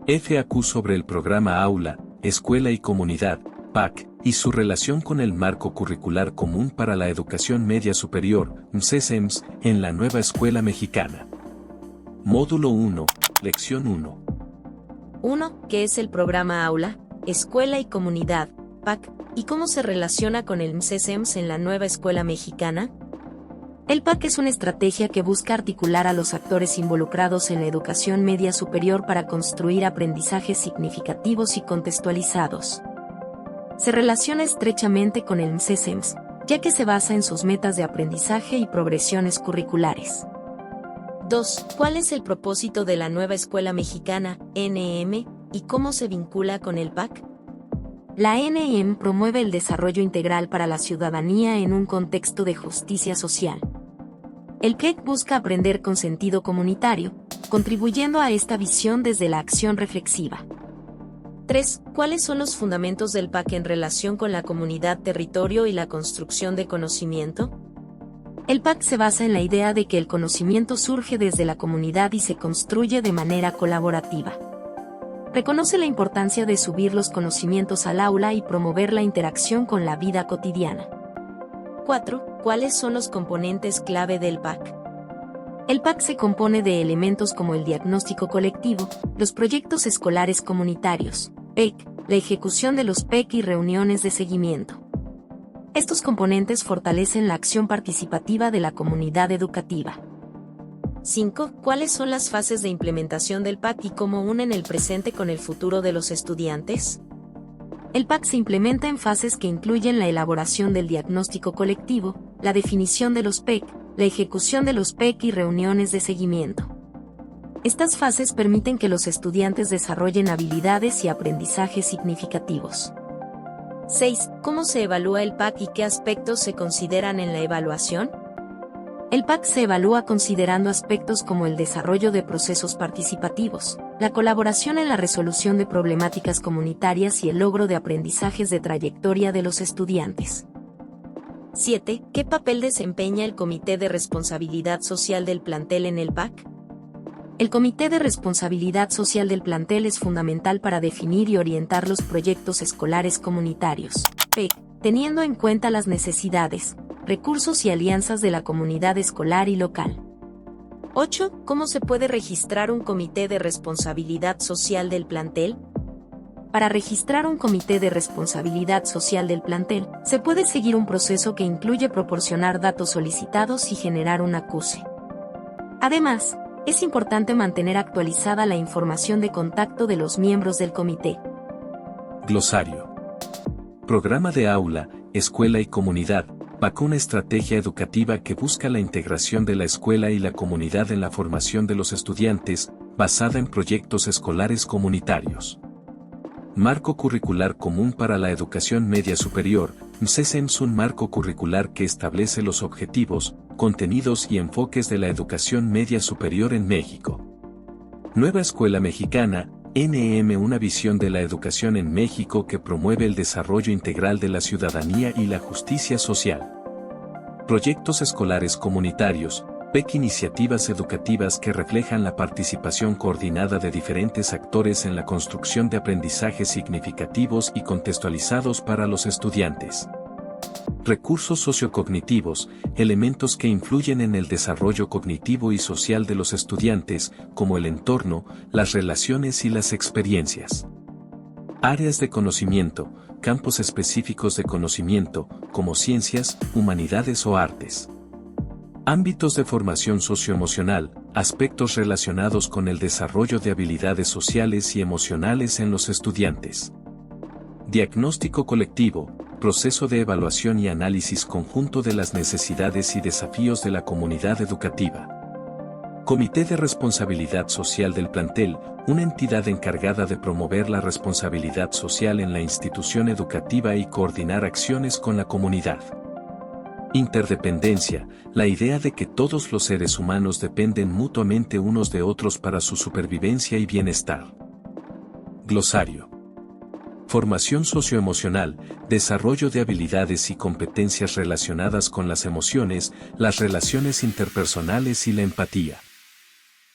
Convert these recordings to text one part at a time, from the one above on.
FAQ sobre el programa Aula, Escuela y Comunidad, PAC, y su relación con el Marco Curricular Común para la Educación Media Superior, MCESEMS, en la Nueva Escuela Mexicana. Módulo 1, Lección 1. 1. ¿Qué es el programa Aula, Escuela y Comunidad, PAC, y cómo se relaciona con el MCESEMS en la Nueva Escuela Mexicana? El PAC es una estrategia que busca articular a los actores involucrados en la educación media superior para construir aprendizajes significativos y contextualizados. Se relaciona estrechamente con el MCESEMS, ya que se basa en sus metas de aprendizaje y progresiones curriculares. 2. ¿Cuál es el propósito de la Nueva Escuela Mexicana, NEM, y cómo se vincula con el PAC? La NEM promueve el desarrollo integral para la ciudadanía en un contexto de justicia social. El PAC busca aprender con sentido comunitario, contribuyendo a esta visión desde la acción reflexiva. 3. ¿Cuáles son los fundamentos del PAC en relación con la comunidad, territorio y la construcción de conocimiento? El PAC se basa en la idea de que el conocimiento surge desde la comunidad y se construye de manera colaborativa. Reconoce la importancia de subir los conocimientos al aula y promover la interacción con la vida cotidiana. 4. ¿Cuáles son los componentes clave del PAC? El PAC se compone de elementos como el diagnóstico colectivo, los proyectos escolares comunitarios, PEC, la ejecución de los PEC y reuniones de seguimiento. Estos componentes fortalecen la acción participativa de la comunidad educativa. 5. ¿Cuáles son las fases de implementación del PAC y cómo unen el presente con el futuro de los estudiantes? El PAC se implementa en fases que incluyen la elaboración del diagnóstico colectivo, la definición de los PEC, la ejecución de los PEC y reuniones de seguimiento. Estas fases permiten que los estudiantes desarrollen habilidades y aprendizajes significativos. 6. ¿Cómo se evalúa el PAC y qué aspectos se consideran en la evaluación? El PAC se evalúa considerando aspectos como el desarrollo de procesos participativos, la colaboración en la resolución de problemáticas comunitarias y el logro de aprendizajes de trayectoria de los estudiantes. 7. ¿Qué papel desempeña el Comité de Responsabilidad Social del plantel en el PAC? El Comité de Responsabilidad Social del plantel es fundamental para definir y orientar los proyectos escolares comunitarios, PEC, teniendo en cuenta las necesidades, recursos y alianzas de la comunidad escolar y local. 8. ¿Cómo se puede registrar un comité de responsabilidad social del plantel? Para registrar un comité de responsabilidad social del plantel, se puede seguir un proceso que incluye proporcionar datos solicitados y generar un acuse. Además, es importante mantener actualizada la información de contacto de los miembros del comité. Glosario. Programa de Aula, Escuela y Comunidad, PAC, una estrategia educativa que busca la integración de la escuela y la comunidad en la formación de los estudiantes, basada en proyectos escolares comunitarios. Marco Curricular Común para la Educación Media Superior, MCESEMS, un marco curricular que establece los objetivos, contenidos y enfoques de la educación media superior en México. Nueva Escuela Mexicana, NEM, una visión de la educación en México que promueve el desarrollo integral de la ciudadanía y la justicia social. Proyectos escolares comunitarios, PEC, iniciativas educativas que reflejan la participación coordinada de diferentes actores en la construcción de aprendizajes significativos y contextualizados para los estudiantes. Recursos sociocognitivos, elementos que influyen en el desarrollo cognitivo y social de los estudiantes, como el entorno, las relaciones y las experiencias. Áreas de conocimiento, campos específicos de conocimiento, como ciencias, humanidades o artes. Ámbitos de formación socioemocional, aspectos relacionados con el desarrollo de habilidades sociales y emocionales en los estudiantes. Diagnóstico colectivo, proceso de evaluación y análisis conjunto de las necesidades y desafíos de la comunidad educativa. Comité de Responsabilidad Social del plantel, una entidad encargada de promover la responsabilidad social en la institución educativa y coordinar acciones con la comunidad. Interdependencia, la idea de que todos los seres humanos dependen mutuamente unos de otros para su supervivencia y bienestar. Glosario. Formación socioemocional, desarrollo de habilidades y competencias relacionadas con las emociones, las relaciones interpersonales y la empatía.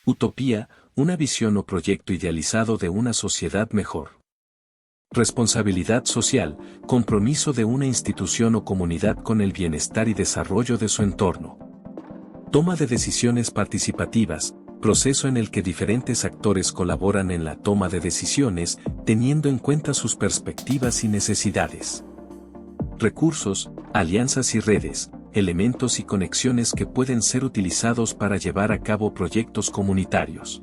Utopía, una visión o proyecto idealizado de una sociedad mejor. Responsabilidad social, compromiso de una institución o comunidad con el bienestar y desarrollo de su entorno. Toma de decisiones participativas, proceso en el que diferentes actores colaboran en la toma de decisiones, teniendo en cuenta sus perspectivas y necesidades. Recursos, alianzas y redes, elementos y conexiones que pueden ser utilizados para llevar a cabo proyectos comunitarios.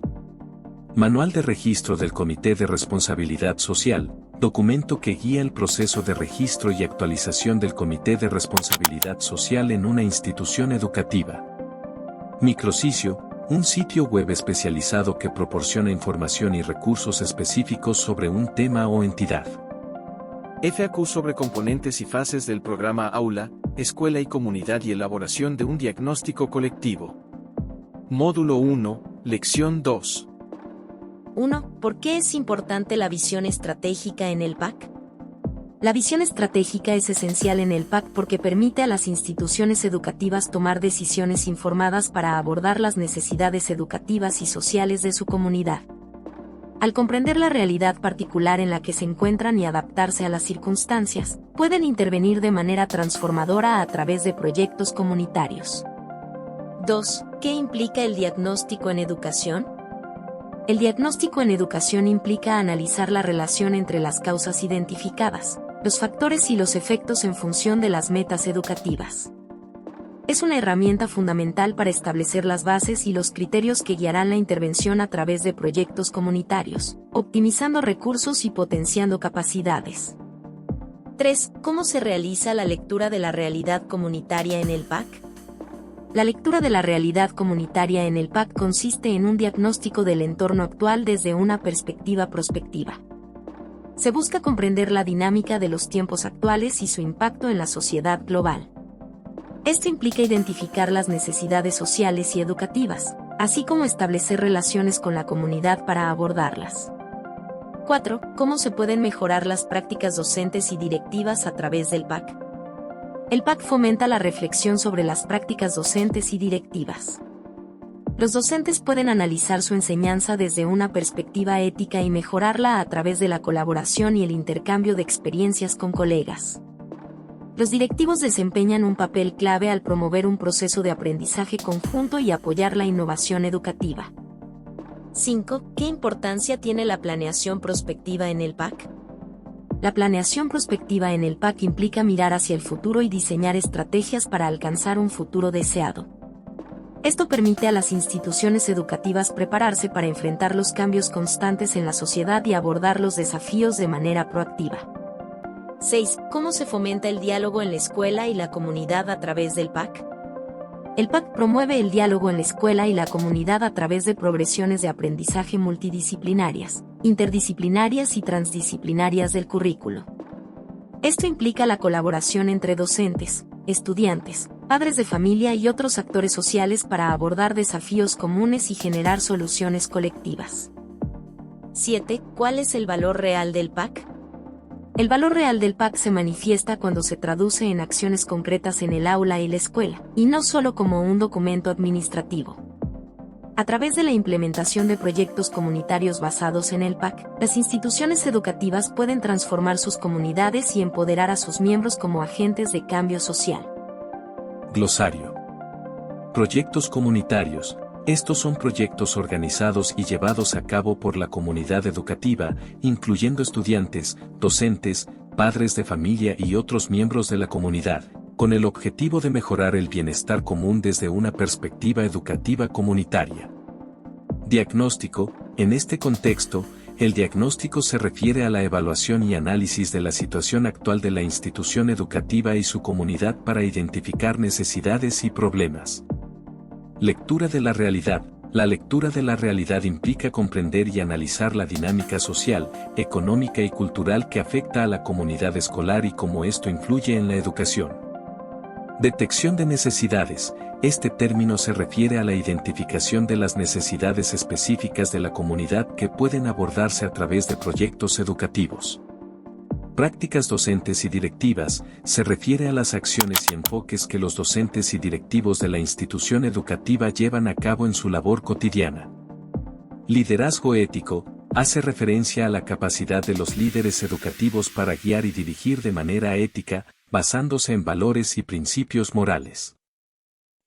Manual de registro del Comité de Responsabilidad Social, documento que guía el proceso de registro y actualización del Comité de Responsabilidad Social en una institución educativa. Micrositio, un sitio web especializado que proporciona información y recursos específicos sobre un tema o entidad. FAQ sobre componentes y fases del programa Aula, Escuela y Comunidad y elaboración de un diagnóstico colectivo. Módulo 1, Lección 2. 1. ¿Por qué es importante la visión estratégica en el PAC? La visión estratégica es esencial en el PAC porque permite a las instituciones educativas tomar decisiones informadas para abordar las necesidades educativas y sociales de su comunidad. Al comprender la realidad particular en la que se encuentran y adaptarse a las circunstancias, pueden intervenir de manera transformadora a través de proyectos comunitarios. 2. ¿Qué implica el diagnóstico en educación? El diagnóstico en educación implica analizar la relación entre las causas identificadas, los factores y los efectos en función de las metas educativas. Es una herramienta fundamental para establecer las bases y los criterios que guiarán la intervención a través de proyectos comunitarios, optimizando recursos y potenciando capacidades. 3. ¿Cómo se realiza la lectura de la realidad comunitaria en el PAC? La lectura de la realidad comunitaria en el PAC consiste en un diagnóstico del entorno actual desde una perspectiva prospectiva. Se busca comprender la dinámica de los tiempos actuales y su impacto en la sociedad global. Esto implica identificar las necesidades sociales y educativas, así como establecer relaciones con la comunidad para abordarlas. 4. ¿Cómo se pueden mejorar las prácticas docentes y directivas a través del PAC? El PAC fomenta la reflexión sobre las prácticas docentes y directivas. Los docentes pueden analizar su enseñanza desde una perspectiva ética y mejorarla a través de la colaboración y el intercambio de experiencias con colegas. Los directivos desempeñan un papel clave al promover un proceso de aprendizaje conjunto y apoyar la innovación educativa. 5. ¿Qué importancia tiene la planeación prospectiva en el PAC? La planeación prospectiva en el PAC implica mirar hacia el futuro y diseñar estrategias para alcanzar un futuro deseado. Esto permite a las instituciones educativas prepararse para enfrentar los cambios constantes en la sociedad y abordar los desafíos de manera proactiva. 6. ¿Cómo se fomenta el diálogo en la escuela y la comunidad a través del PAC? El PAC promueve el diálogo en la escuela y la comunidad a través de progresiones de aprendizaje multidisciplinarias, interdisciplinarias y transdisciplinarias del currículo. Esto implica la colaboración entre docentes, estudiantes, padres de familia y otros actores sociales para abordar desafíos comunes y generar soluciones colectivas. 7. ¿Cuál es el valor real del PAC? El valor real del PAC se manifiesta cuando se traduce en acciones concretas en el aula y la escuela, y no solo como un documento administrativo. A través de la implementación de proyectos comunitarios basados en el PAC, las instituciones educativas pueden transformar sus comunidades y empoderar a sus miembros como agentes de cambio social. Glosario. Proyectos comunitarios. Estos son proyectos organizados y llevados a cabo por la comunidad educativa, incluyendo estudiantes, docentes, padres de familia y otros miembros de la comunidad, con el objetivo de mejorar el bienestar común desde una perspectiva educativa comunitaria. Diagnóstico. En este contexto, el diagnóstico se refiere a la evaluación y análisis de la situación actual de la institución educativa y su comunidad para identificar necesidades y problemas. Lectura de la realidad. La lectura de la realidad implica comprender y analizar la dinámica social, económica y cultural que afecta a la comunidad escolar y cómo esto influye en la educación. Detección de necesidades. Este término se refiere a la identificación de las necesidades específicas de la comunidad que pueden abordarse a través de proyectos educativos. Prácticas docentes y directivas, se refiere a las acciones y enfoques que los docentes y directivos de la institución educativa llevan a cabo en su labor cotidiana. Liderazgo ético hace referencia a la capacidad de los líderes educativos para guiar y dirigir de manera ética, basándose en valores y principios morales.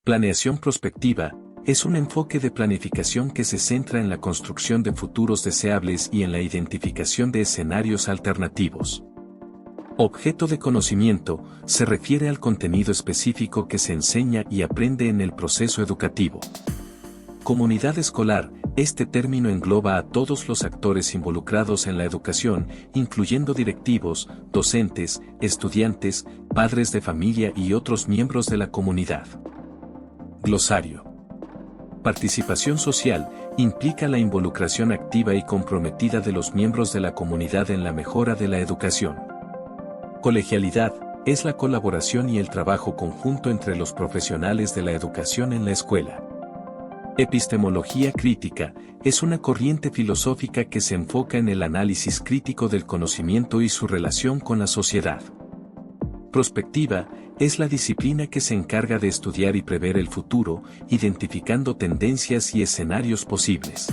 Planeación prospectiva es un enfoque de planificación que se centra en la construcción de futuros deseables y en la identificación de escenarios alternativos. Objeto de conocimiento se refiere al contenido específico que se enseña y aprende en el proceso educativo. Comunidad escolar, este término engloba a todos los actores involucrados en la educación, incluyendo directivos, docentes, estudiantes, padres de familia y otros miembros de la comunidad. Glosario. Participación social implica la involucración activa y comprometida de los miembros de la comunidad en la mejora de la educación. Colegialidad es la colaboración y el trabajo conjunto entre los profesionales de la educación en la escuela. Epistemología crítica es una corriente filosófica que se enfoca en el análisis crítico del conocimiento y su relación con la sociedad. Prospectiva es la disciplina que se encarga de estudiar y prever el futuro, identificando tendencias y escenarios posibles.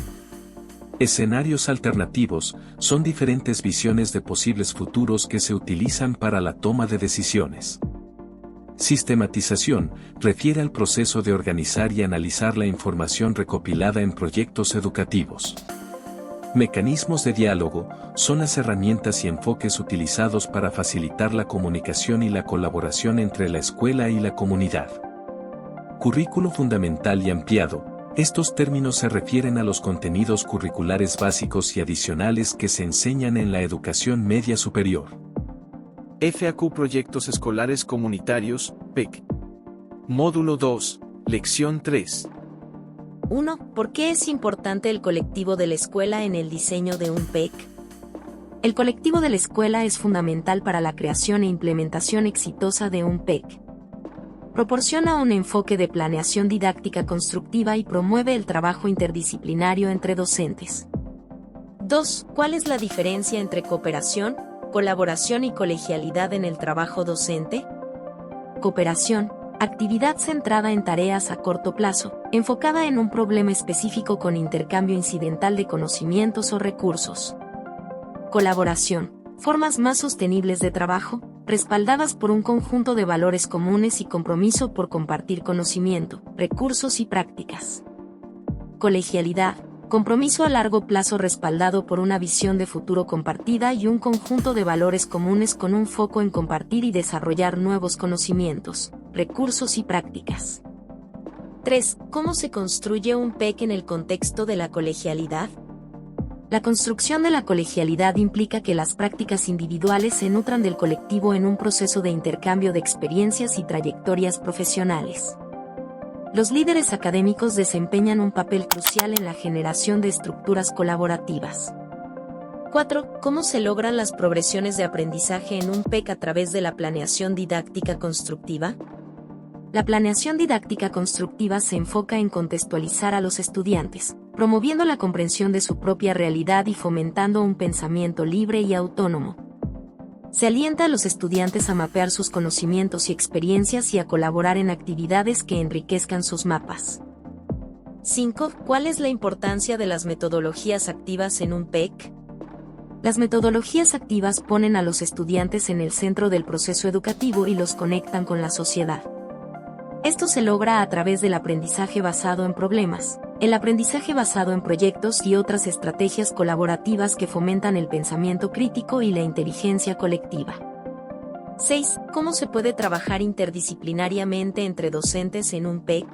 Escenarios alternativos son diferentes visiones de posibles futuros que se utilizan para la toma de decisiones. Sistematización refiere al proceso de organizar y analizar la información recopilada en proyectos educativos. Mecanismos de diálogo son las herramientas y enfoques utilizados para facilitar la comunicación y la colaboración entre la escuela y la comunidad. Currículo fundamental y ampliado. Estos términos se refieren a los contenidos curriculares básicos y adicionales que se enseñan en la educación media superior. FAQ Proyectos Escolares Comunitarios, PEC. Módulo 2, Lección 3. 1. ¿Por qué es importante el colectivo de la escuela en el diseño de un PEC? El colectivo de la escuela es fundamental para la creación e implementación exitosa de un PEC. Proporciona un enfoque de planeación didáctica constructiva y promueve el trabajo interdisciplinario entre docentes. 2. ¿Cuál es la diferencia entre cooperación, colaboración y colegialidad en el trabajo docente? Cooperación, actividad centrada en tareas a corto plazo, enfocada en un problema específico con intercambio incidental de conocimientos o recursos. Colaboración, formas más sostenibles de trabajo, respaldadas por un conjunto de valores comunes y compromiso por compartir conocimiento, recursos y prácticas. Colegialidad, compromiso a largo plazo respaldado por una visión de futuro compartida y un conjunto de valores comunes con un foco en compartir y desarrollar nuevos conocimientos, recursos y prácticas. 3. ¿Cómo se construye un PEC en el contexto de la colegialidad? La construcción de la colegialidad implica que las prácticas individuales se nutran del colectivo en un proceso de intercambio de experiencias y trayectorias profesionales. Los líderes académicos desempeñan un papel crucial en la generación de estructuras colaborativas. 4. ¿Cómo se logran las progresiones de aprendizaje en un PEC a través de la planeación didáctica constructiva? La planeación didáctica constructiva se enfoca en contextualizar a los estudiantes, promoviendo la comprensión de su propia realidad y fomentando un pensamiento libre y autónomo. Se alienta a los estudiantes a mapear sus conocimientos y experiencias y a colaborar en actividades que enriquezcan sus mapas. 5. ¿Cuál es la importancia de las metodologías activas en un PEC? Las metodologías activas ponen a los estudiantes en el centro del proceso educativo y los conectan con la sociedad. Esto se logra a través del aprendizaje basado en problemas, el aprendizaje basado en proyectos y otras estrategias colaborativas que fomentan el pensamiento crítico y la inteligencia colectiva. 6. ¿Cómo se puede trabajar interdisciplinariamente entre docentes en un PEC?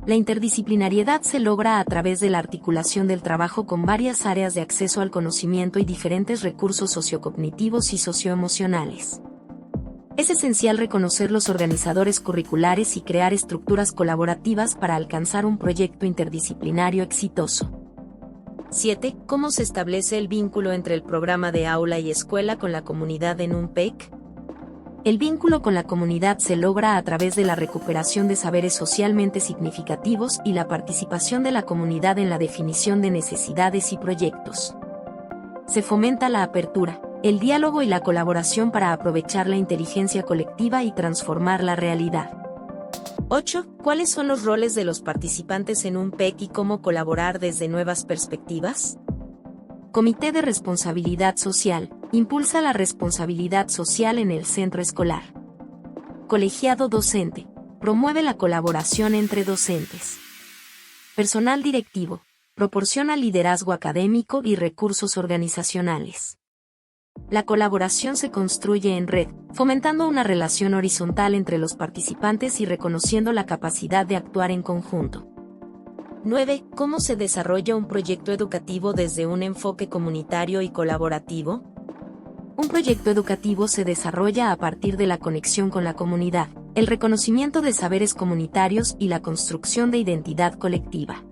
La interdisciplinariedad se logra a través de la articulación del trabajo con varias áreas de acceso al conocimiento y diferentes recursos sociocognitivos y socioemocionales. Es esencial reconocer los organizadores curriculares y crear estructuras colaborativas para alcanzar un proyecto interdisciplinario exitoso. 7. ¿Cómo se establece el vínculo entre el programa de aula y escuela con la comunidad en un PEC? El vínculo con la comunidad se logra a través de la recuperación de saberes socialmente significativos y la participación de la comunidad en la definición de necesidades y proyectos. Se fomenta la apertura, el diálogo y la colaboración para aprovechar la inteligencia colectiva y transformar la realidad. 8. ¿Cuáles son los roles de los participantes en un PEC y cómo colaborar desde nuevas perspectivas? Comité de Responsabilidad Social. Impulsa la responsabilidad social en el centro escolar. Colegiado docente. Promueve la colaboración entre docentes. Personal directivo. Proporciona liderazgo académico y recursos organizacionales. La colaboración se construye en red, fomentando una relación horizontal entre los participantes y reconociendo la capacidad de actuar en conjunto. 9. ¿Cómo se desarrolla un proyecto educativo desde un enfoque comunitario y colaborativo? Un proyecto educativo se desarrolla a partir de la conexión con la comunidad, el reconocimiento de saberes comunitarios y la construcción de identidad colectiva.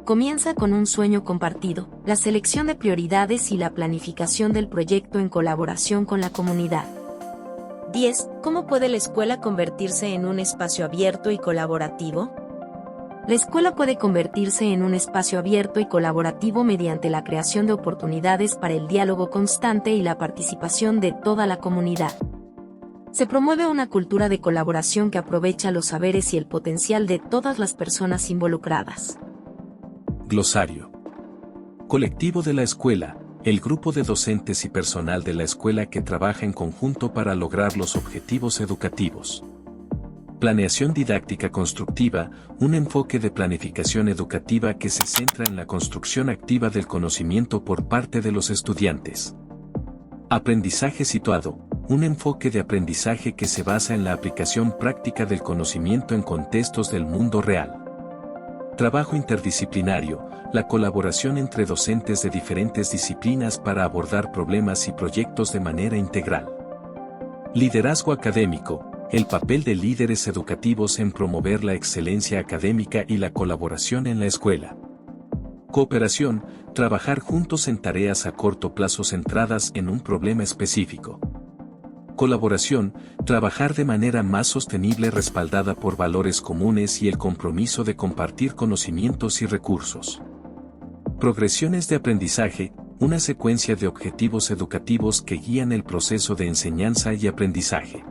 Comienza con un sueño compartido, la selección de prioridades y la planificación del proyecto en colaboración con la comunidad. 10. ¿Cómo puede la escuela convertirse en un espacio abierto y colaborativo? La escuela puede convertirse en un espacio abierto y colaborativo mediante la creación de oportunidades para el diálogo constante y la participación de toda la comunidad. Se promueve una cultura de colaboración que aprovecha los saberes y el potencial de todas las personas involucradas. Glosario. Colectivo de la escuela, el grupo de docentes y personal de la escuela que trabaja en conjunto para lograr los objetivos educativos. Planeación didáctica constructiva, un enfoque de planificación educativa que se centra en la construcción activa del conocimiento por parte de los estudiantes. Aprendizaje situado, un enfoque de aprendizaje que se basa en la aplicación práctica del conocimiento en contextos del mundo real. Trabajo interdisciplinario, la colaboración entre docentes de diferentes disciplinas para abordar problemas y proyectos de manera integral. Liderazgo académico, el papel de líderes educativos en promover la excelencia académica y la colaboración en la escuela. Cooperación, trabajar juntos en tareas a corto plazo centradas en un problema específico. Colaboración, trabajar de manera más sostenible respaldada por valores comunes y el compromiso de compartir conocimientos y recursos. Progresiones de aprendizaje, una secuencia de objetivos educativos que guían el proceso de enseñanza y aprendizaje.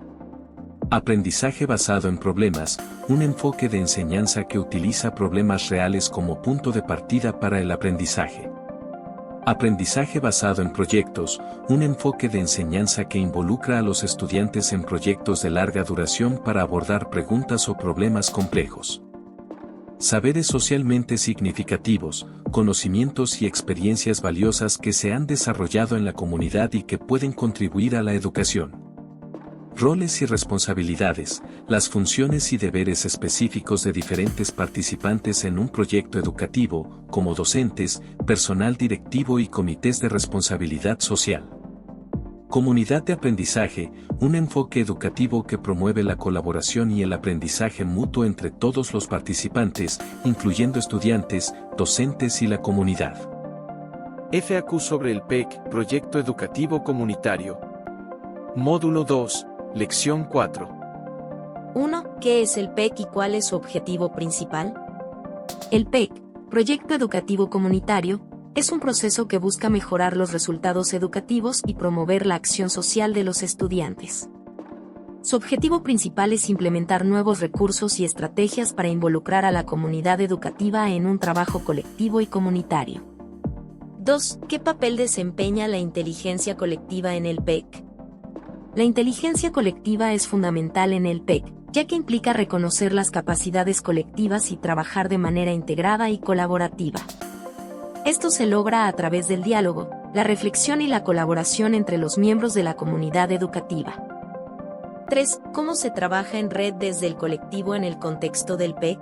Aprendizaje basado en problemas, un enfoque de enseñanza que utiliza problemas reales como punto de partida para el aprendizaje. Aprendizaje basado en proyectos, un enfoque de enseñanza que involucra a los estudiantes en proyectos de larga duración para abordar preguntas o problemas complejos. Saberes socialmente significativos, conocimientos y experiencias valiosas que se han desarrollado en la comunidad y que pueden contribuir a la educación. Roles y responsabilidades, las funciones y deberes específicos de diferentes participantes en un proyecto educativo, como docentes, personal directivo y comités de responsabilidad social. Comunidad de aprendizaje, un enfoque educativo que promueve la colaboración y el aprendizaje mutuo entre todos los participantes, incluyendo estudiantes, docentes y la comunidad. FAQ sobre el PEC, Proyecto Educativo Comunitario. Módulo 2. Lección 4. 1. ¿Qué es el PEC y cuál es su objetivo principal? El PEC, Proyecto Educativo Comunitario, es un proceso que busca mejorar los resultados educativos y promover la acción social de los estudiantes. Su objetivo principal es implementar nuevos recursos y estrategias para involucrar a la comunidad educativa en un trabajo colectivo y comunitario. 2. ¿Qué papel desempeña la inteligencia colectiva en el PEC? La inteligencia colectiva es fundamental en el PEC, ya que implica reconocer las capacidades colectivas y trabajar de manera integrada y colaborativa. Esto se logra a través del diálogo, la reflexión y la colaboración entre los miembros de la comunidad educativa. 3. ¿Cómo se trabaja en red desde el colectivo en el contexto del PEC?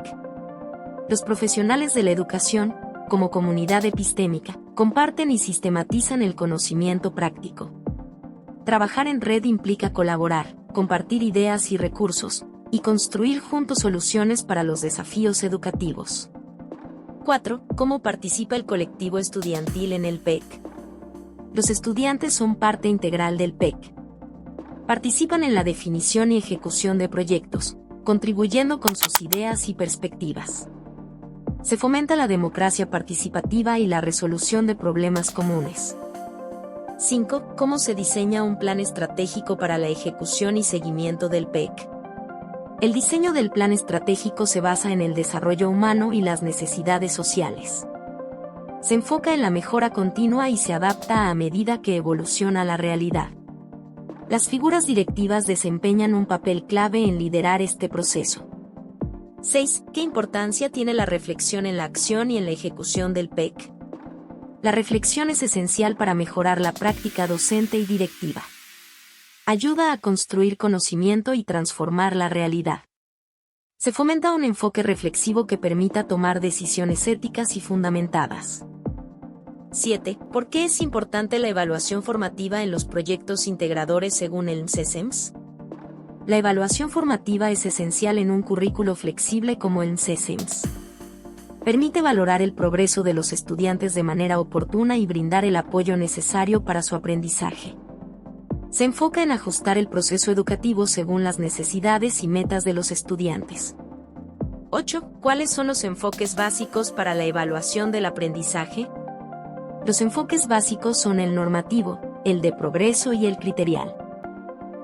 Los profesionales de la educación, como comunidad epistémica, comparten y sistematizan el conocimiento práctico. Trabajar en red implica colaborar, compartir ideas y recursos, y construir juntos soluciones para los desafíos educativos. 4. ¿Cómo participa el colectivo estudiantil en el PEC? Los estudiantes son parte integral del PEC. Participan en la definición y ejecución de proyectos, contribuyendo con sus ideas y perspectivas. Se fomenta la democracia participativa y la resolución de problemas comunes. 5. ¿Cómo se diseña un plan estratégico para la ejecución y seguimiento del PEC? El diseño del plan estratégico se basa en el desarrollo humano y las necesidades sociales. Se enfoca en la mejora continua y se adapta a medida que evoluciona la realidad. Las figuras directivas desempeñan un papel clave en liderar este proceso. 6. ¿Qué importancia tiene la reflexión en la acción y en la ejecución del PEC? La reflexión es esencial para mejorar la práctica docente y directiva. Ayuda a construir conocimiento y transformar la realidad. Se fomenta un enfoque reflexivo que permita tomar decisiones éticas y fundamentadas. 7. ¿Por qué es importante la evaluación formativa en los proyectos integradores según el MCESEMS? La evaluación formativa es esencial en un currículo flexible como el MCESEMS. Permite valorar el progreso de los estudiantes de manera oportuna y brindar el apoyo necesario para su aprendizaje. Se enfoca en ajustar el proceso educativo según las necesidades y metas de los estudiantes. 8. ¿Cuáles son los enfoques básicos para la evaluación del aprendizaje? Los enfoques básicos son el normativo, el de progreso y el criterial.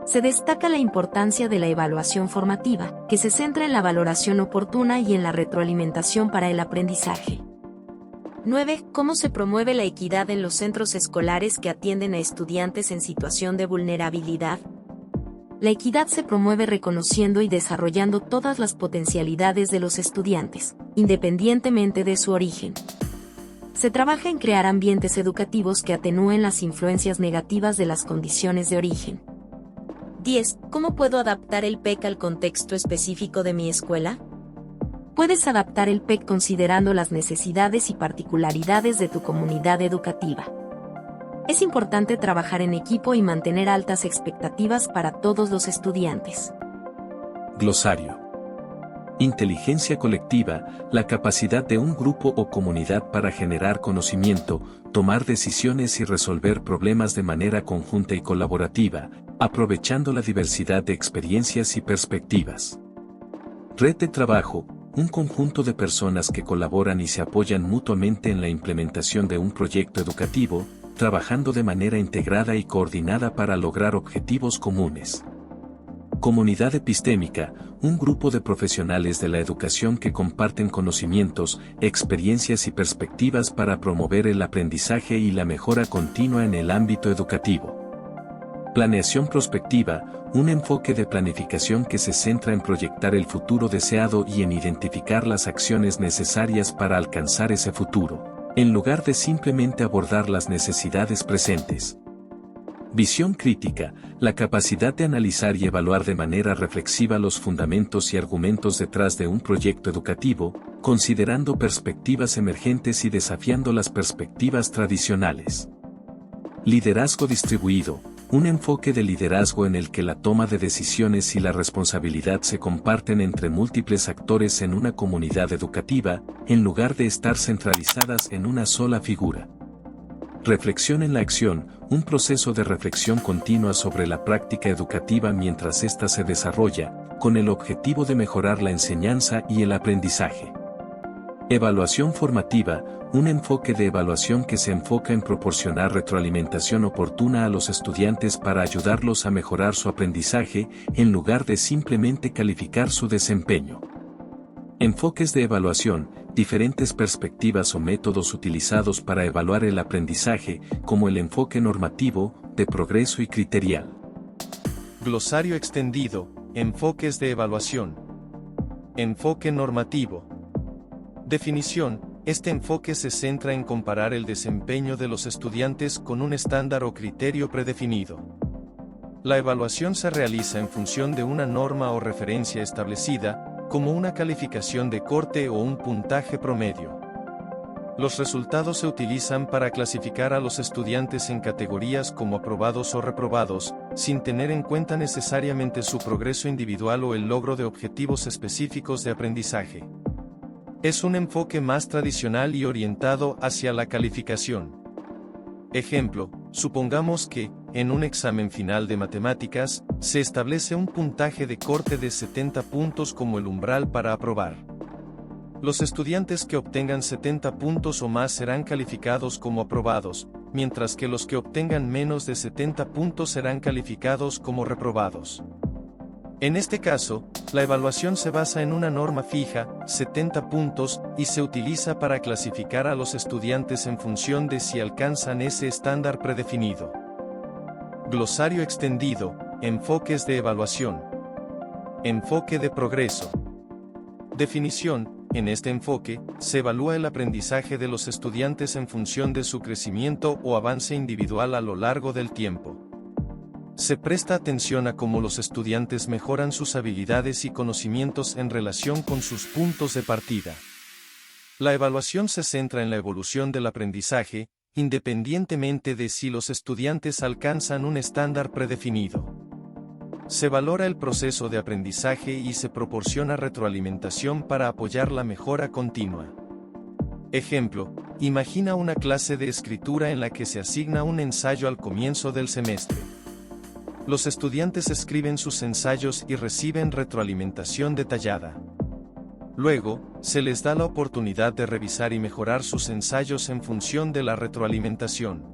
Se destaca la importancia de la evaluación formativa, que se centra en la valoración oportuna y en la retroalimentación para el aprendizaje. 9. ¿Cómo se promueve la equidad en los centros escolares que atienden a estudiantes en situación de vulnerabilidad? La equidad se promueve reconociendo y desarrollando todas las potencialidades de los estudiantes, independientemente de su origen. Se trabaja en crear ambientes educativos que atenúen las influencias negativas de las condiciones de origen. 10. ¿Cómo puedo adaptar el PEC al contexto específico de mi escuela? Puedes adaptar el PEC considerando las necesidades y particularidades de tu comunidad educativa. Es importante trabajar en equipo y mantener altas expectativas para todos los estudiantes. Glosario. Inteligencia colectiva, la capacidad de un grupo o comunidad para generar conocimiento, tomar decisiones y resolver problemas de manera conjunta y colaborativa, aprovechando la diversidad de experiencias y perspectivas. Red de trabajo, un conjunto de personas que colaboran y se apoyan mutuamente en la implementación de un proyecto educativo, trabajando de manera integrada y coordinada para lograr objetivos comunes. Comunidad epistémica, un grupo de profesionales de la educación que comparten conocimientos, experiencias y perspectivas para promover el aprendizaje y la mejora continua en el ámbito educativo. Planeación prospectiva, un enfoque de planificación que se centra en proyectar el futuro deseado y en identificar las acciones necesarias para alcanzar ese futuro, en lugar de simplemente abordar las necesidades presentes. Visión crítica, la capacidad de analizar y evaluar de manera reflexiva los fundamentos y argumentos detrás de un proyecto educativo, considerando perspectivas emergentes y desafiando las perspectivas tradicionales. Liderazgo distribuido, un enfoque de liderazgo en el que la toma de decisiones y la responsabilidad se comparten entre múltiples actores en una comunidad educativa, en lugar de estar centralizadas en una sola figura. Reflexión en la acción, un proceso de reflexión continua sobre la práctica educativa mientras ésta se desarrolla, con el objetivo de mejorar la enseñanza y el aprendizaje. Evaluación formativa, un enfoque de evaluación que se enfoca en proporcionar retroalimentación oportuna a los estudiantes para ayudarlos a mejorar su aprendizaje, en lugar de simplemente calificar su desempeño. Enfoques de evaluación, diferentes perspectivas o métodos utilizados para evaluar el aprendizaje, como el enfoque normativo, de progreso y criterial. Glosario extendido, enfoques de evaluación. Enfoque normativo. Definición: este enfoque se centra en comparar el desempeño de los estudiantes con un estándar o criterio predefinido. La evaluación se realiza en función de una norma o referencia establecida, como una calificación de corte o un puntaje promedio. Los resultados se utilizan para clasificar a los estudiantes en categorías como aprobados o reprobados, sin tener en cuenta necesariamente su progreso individual o el logro de objetivos específicos de aprendizaje. Es un enfoque más tradicional y orientado hacia la calificación. Ejemplo: supongamos que, en un examen final de matemáticas, se establece un puntaje de corte de 70 puntos como el umbral para aprobar. Los estudiantes que obtengan 70 puntos o más serán calificados como aprobados, mientras que los que obtengan menos de 70 puntos serán calificados como reprobados. En este caso, la evaluación se basa en una norma fija, 70 puntos, y se utiliza para clasificar a los estudiantes en función de si alcanzan ese estándar predefinido. Glosario extendido, enfoques de evaluación. Enfoque de progreso. Definición: en este enfoque, se evalúa el aprendizaje de los estudiantes en función de su crecimiento o avance individual a lo largo del tiempo. Se presta atención a cómo los estudiantes mejoran sus habilidades y conocimientos en relación con sus puntos de partida. La evaluación se centra en la evolución del aprendizaje, independientemente de si los estudiantes alcanzan un estándar predefinido. Se valora el proceso de aprendizaje y se proporciona retroalimentación para apoyar la mejora continua. Ejemplo: imagina una clase de escritura en la que se asigna un ensayo al comienzo del semestre. Los estudiantes escriben sus ensayos y reciben retroalimentación detallada. Luego, se les da la oportunidad de revisar y mejorar sus ensayos en función de la retroalimentación.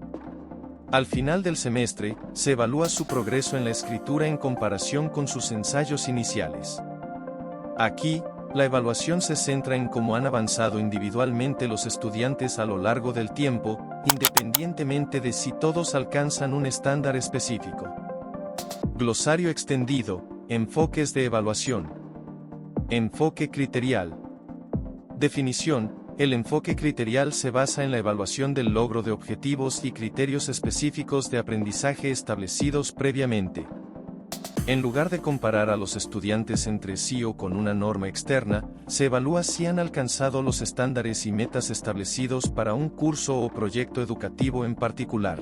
Al final del semestre, se evalúa su progreso en la escritura en comparación con sus ensayos iniciales. Aquí, la evaluación se centra en cómo han avanzado individualmente los estudiantes a lo largo del tiempo, independientemente de si todos alcanzan un estándar específico. Glosario extendido, enfoques de evaluación. Enfoque criterial. Definición: el enfoque criterial se basa en la evaluación del logro de objetivos y criterios específicos de aprendizaje establecidos previamente. En lugar de comparar a los estudiantes entre sí o con una norma externa, se evalúa si han alcanzado los estándares y metas establecidos para un curso o proyecto educativo en particular.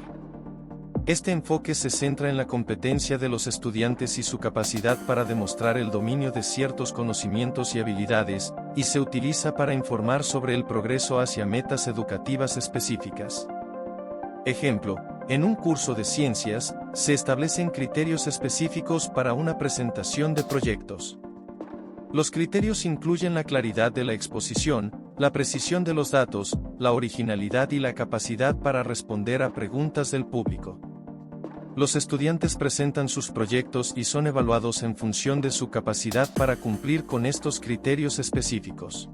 Este enfoque se centra en la competencia de los estudiantes y su capacidad para demostrar el dominio de ciertos conocimientos y habilidades, y se utiliza para informar sobre el progreso hacia metas educativas específicas. Ejemplo: en un curso de ciencias, se establecen criterios específicos para una presentación de proyectos. Los criterios incluyen la claridad de la exposición, la precisión de los datos, la originalidad y la capacidad para responder a preguntas del público. Los estudiantes presentan sus proyectos y son evaluados en función de su capacidad para cumplir con estos criterios específicos.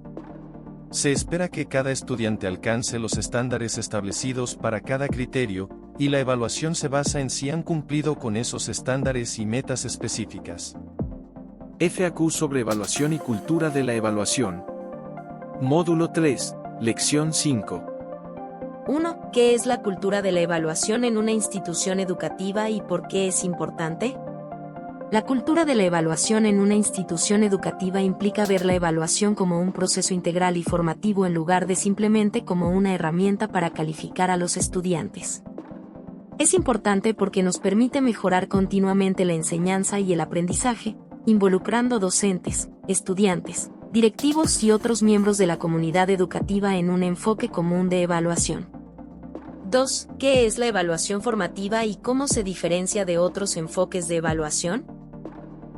Se espera que cada estudiante alcance los estándares establecidos para cada criterio, y la evaluación se basa en si han cumplido con esos estándares y metas específicas. FAQ sobre evaluación y cultura de la evaluación. Módulo 3, Lección 5. 1. ¿Qué es la cultura de la evaluación en una institución educativa y por qué es importante? La cultura de la evaluación en una institución educativa implica ver la evaluación como un proceso integral y formativo en lugar de simplemente como una herramienta para calificar a los estudiantes. Es importante porque nos permite mejorar continuamente la enseñanza y el aprendizaje, involucrando docentes, estudiantes, directivos y otros miembros de la comunidad educativa en un enfoque común de evaluación. 2. ¿Qué es la evaluación formativa y cómo se diferencia de otros enfoques de evaluación?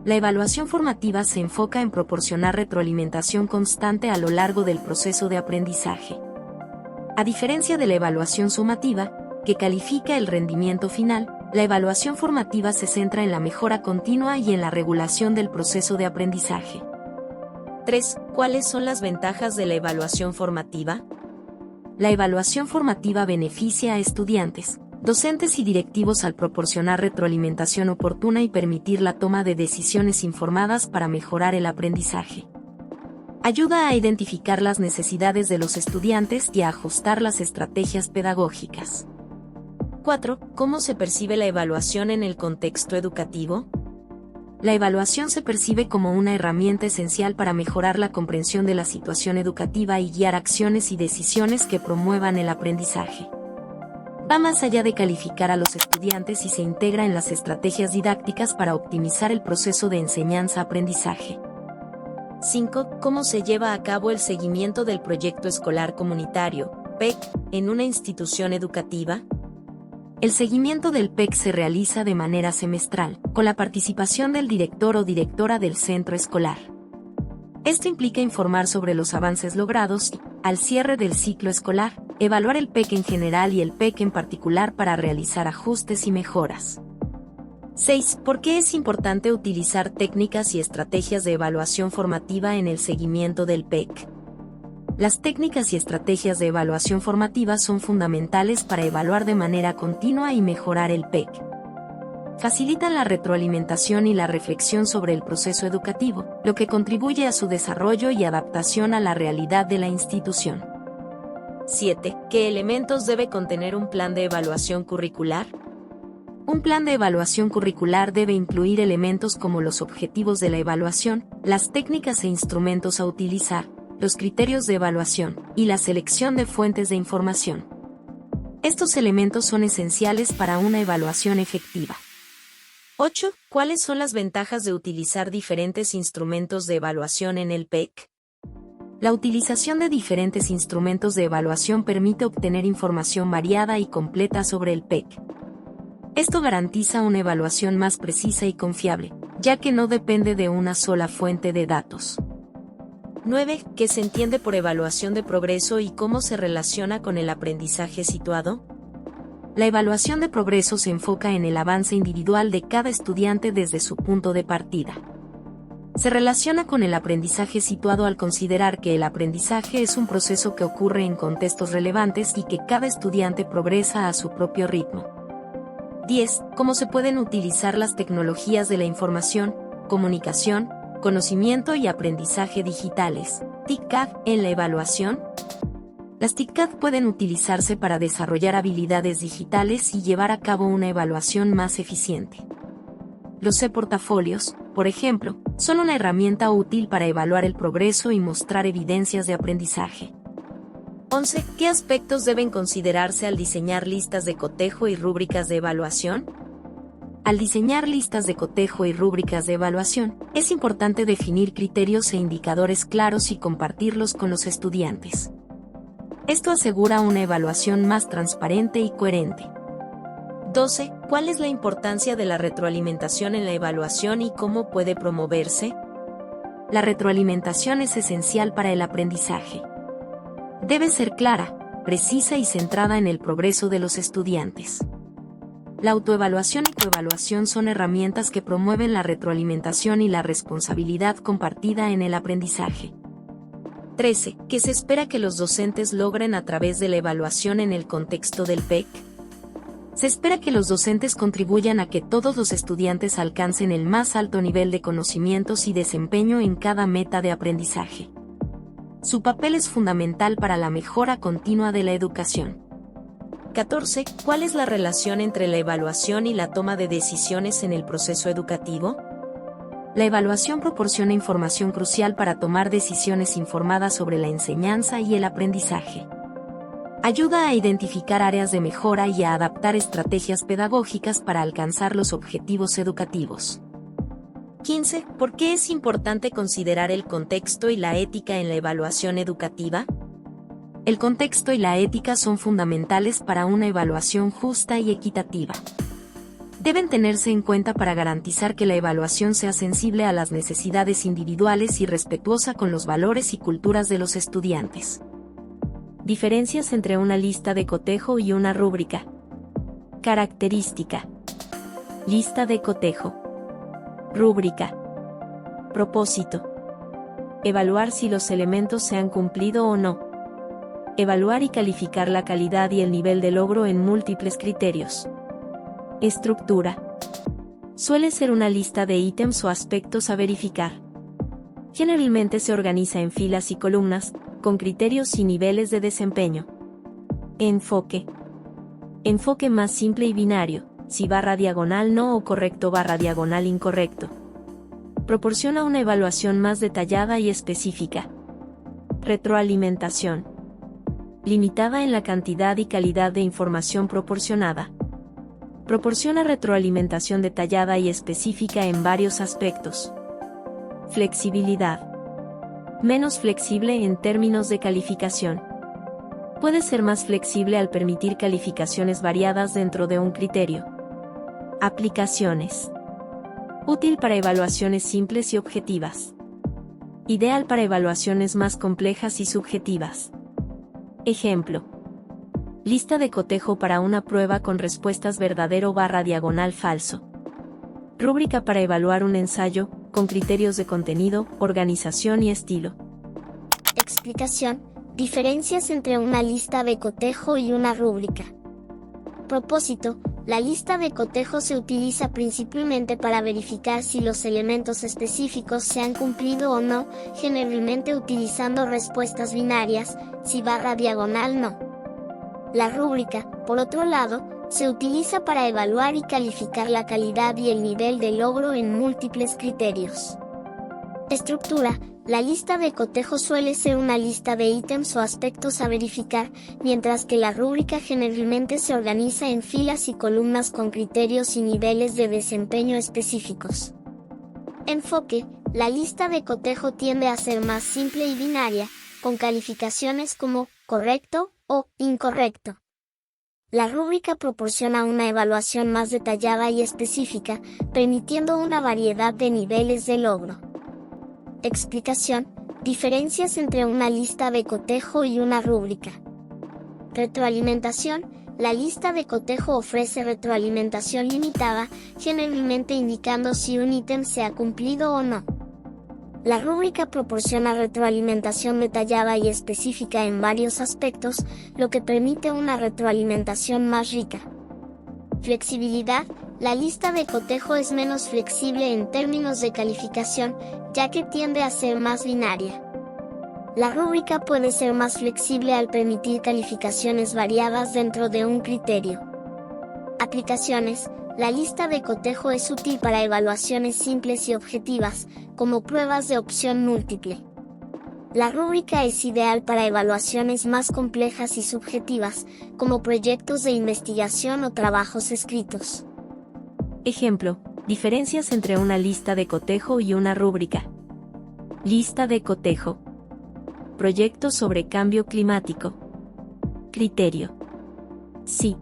La evaluación formativa se enfoca en proporcionar retroalimentación constante a lo largo del proceso de aprendizaje. A diferencia de la evaluación sumativa, que califica el rendimiento final, la evaluación formativa se centra en la mejora continua y en la regulación del proceso de aprendizaje. 3. ¿Cuáles son las ventajas de la evaluación formativa? La evaluación formativa beneficia a estudiantes, docentes y directivos al proporcionar retroalimentación oportuna y permitir la toma de decisiones informadas para mejorar el aprendizaje. Ayuda a identificar las necesidades de los estudiantes y a ajustar las estrategias pedagógicas. 4. ¿Cómo se percibe la evaluación en el contexto educativo? La evaluación se percibe como una herramienta esencial para mejorar la comprensión de la situación educativa y guiar acciones y decisiones que promuevan el aprendizaje. Va más allá de calificar a los estudiantes y se integra en las estrategias didácticas para optimizar el proceso de enseñanza-aprendizaje. 5. ¿Cómo se lleva a cabo el seguimiento del proyecto escolar comunitario, PEC, en una institución educativa? El seguimiento del PEC se realiza de manera semestral, con la participación del director o directora del centro escolar. Esto implica informar sobre los avances logrados y, al cierre del ciclo escolar, evaluar el PEC en general y el PEC en particular para realizar ajustes y mejoras. 6. ¿Por qué es importante utilizar técnicas y estrategias de evaluación formativa en el seguimiento del PEC? Las técnicas y estrategias de evaluación formativa son fundamentales para evaluar de manera continua y mejorar el PEC. Facilitan la retroalimentación y la reflexión sobre el proceso educativo, lo que contribuye a su desarrollo y adaptación a la realidad de la institución. 7. ¿Qué elementos debe contener un plan de evaluación curricular? Un plan de evaluación curricular debe incluir elementos como los objetivos de la evaluación, las técnicas e instrumentos a utilizar, los criterios de evaluación, y la selección de fuentes de información. Estos elementos son esenciales para una evaluación efectiva. 8. ¿Cuáles son las ventajas de utilizar diferentes instrumentos de evaluación en el PEC? La utilización de diferentes instrumentos de evaluación permite obtener información variada y completa sobre el PEC. Esto garantiza una evaluación más precisa y confiable, ya que no depende de una sola fuente de datos. 9. ¿Qué se entiende por evaluación de progreso y cómo se relaciona con el aprendizaje situado? La evaluación de progreso se enfoca en el avance individual de cada estudiante desde su punto de partida. Se relaciona con el aprendizaje situado al considerar que el aprendizaje es un proceso que ocurre en contextos relevantes y que cada estudiante progresa a su propio ritmo. 10. ¿Cómo se pueden utilizar las tecnologías de la información, comunicación, conocimiento y aprendizaje digitales, TICAD, en la evaluación? Las TICAD pueden utilizarse para desarrollar habilidades digitales y llevar a cabo una evaluación más eficiente. Los e-portafolios, por ejemplo, son una herramienta útil para evaluar el progreso y mostrar evidencias de aprendizaje. 11. ¿Qué aspectos deben considerarse al diseñar listas de cotejo y rúbricas de evaluación? Al diseñar listas de cotejo y rúbricas de evaluación, es importante definir criterios e indicadores claros y compartirlos con los estudiantes. Esto asegura una evaluación más transparente y coherente. 12. ¿Cuál es la importancia de la retroalimentación en la evaluación y cómo puede promoverse? La retroalimentación es esencial para el aprendizaje. Debe ser clara, precisa y centrada en el progreso de los estudiantes. La autoevaluación y coevaluación son herramientas que promueven la retroalimentación y la responsabilidad compartida en el aprendizaje. 13. ¿Qué se espera que los docentes logren a través de la evaluación en el contexto del PEC? Se espera que los docentes contribuyan a que todos los estudiantes alcancen el más alto nivel de conocimientos y desempeño en cada meta de aprendizaje. Su papel es fundamental para la mejora continua de la educación. 14. ¿Cuál es la relación entre la evaluación y la toma de decisiones en el proceso educativo? La evaluación proporciona información crucial para tomar decisiones informadas sobre la enseñanza y el aprendizaje. Ayuda a identificar áreas de mejora y a adaptar estrategias pedagógicas para alcanzar los objetivos educativos. 15. ¿Por qué es importante considerar el contexto y la ética en la evaluación educativa? El contexto y la ética son fundamentales para una evaluación justa y equitativa. Deben tenerse en cuenta para garantizar que la evaluación sea sensible a las necesidades individuales y respetuosa con los valores y culturas de los estudiantes. Diferencias entre una lista de cotejo y una rúbrica. Característica. Lista de cotejo. Rúbrica. Propósito. Evaluar si los elementos se han cumplido o no. Evaluar y calificar la calidad y el nivel de logro en múltiples criterios. Estructura. Suele ser una lista de ítems o aspectos a verificar. Generalmente se organiza en filas y columnas, con criterios y niveles de desempeño. Enfoque. Enfoque más simple y binario, si barra diagonal no o correcto barra diagonal incorrecto. Proporciona una evaluación más detallada y específica. Retroalimentación. Limitada en la cantidad y calidad de información proporcionada. Proporciona retroalimentación detallada y específica en varios aspectos. Flexibilidad. Menos flexible en términos de calificación. Puede ser más flexible al permitir calificaciones variadas dentro de un criterio. Aplicaciones. Útil para evaluaciones simples y objetivas. Ideal para evaluaciones más complejas y subjetivas. Ejemplo. Lista de cotejo para una prueba con respuestas verdadero barra diagonal falso. Rúbrica para evaluar un ensayo, con criterios de contenido, organización y estilo. Explicación. Diferencias entre una lista de cotejo y una rúbrica. Propósito. La lista de cotejo se utiliza principalmente para verificar si los elementos específicos se han cumplido o no, generalmente utilizando respuestas binarias, si barra diagonal no. La rúbrica, por otro lado, se utiliza para evaluar y calificar la calidad y el nivel de logro en múltiples criterios. Estructura. La lista de cotejo suele ser una lista de ítems o aspectos a verificar, mientras que la rúbrica generalmente se organiza en filas y columnas con criterios y niveles de desempeño específicos. Enfoque. La lista de cotejo tiende a ser más simple y binaria, con calificaciones como correcto o incorrecto. La rúbrica proporciona una evaluación más detallada y específica, permitiendo una variedad de niveles de logro. Explicación. Diferencias entre una lista de cotejo y una rúbrica. Retroalimentación. La lista de cotejo ofrece retroalimentación limitada, generalmente indicando si un ítem se ha cumplido o no. La rúbrica proporciona retroalimentación detallada y específica en varios aspectos, lo que permite una retroalimentación más rica. Flexibilidad. La lista de cotejo es menos flexible en términos de calificación, ya que tiende a ser más binaria. La rúbrica puede ser más flexible al permitir calificaciones variadas dentro de un criterio. Aplicaciones. La lista de cotejo es útil para evaluaciones simples y objetivas, como pruebas de opción múltiple. La rúbrica es ideal para evaluaciones más complejas y subjetivas, como proyectos de investigación o trabajos escritos. Ejemplo, diferencias entre una lista de cotejo y una rúbrica. Lista de cotejo. Proyecto sobre cambio climático. Criterio. Sí.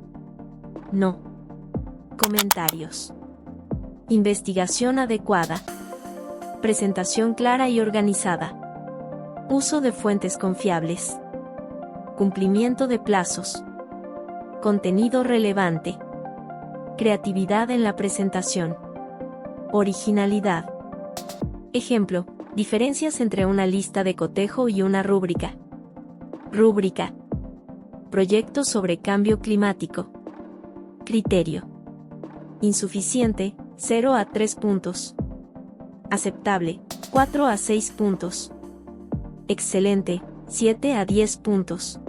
No. Comentarios. Investigación adecuada. Presentación clara y organizada. Uso de fuentes confiables. Cumplimiento de plazos. Contenido relevante. Creatividad en la presentación. Originalidad. Ejemplo, diferencias entre una lista de cotejo y una rúbrica. Rúbrica. Proyecto sobre cambio climático. Criterio. Insuficiente, 0 a 3 puntos. Aceptable, 4 a 6 puntos. Excelente, 7 a 10 puntos.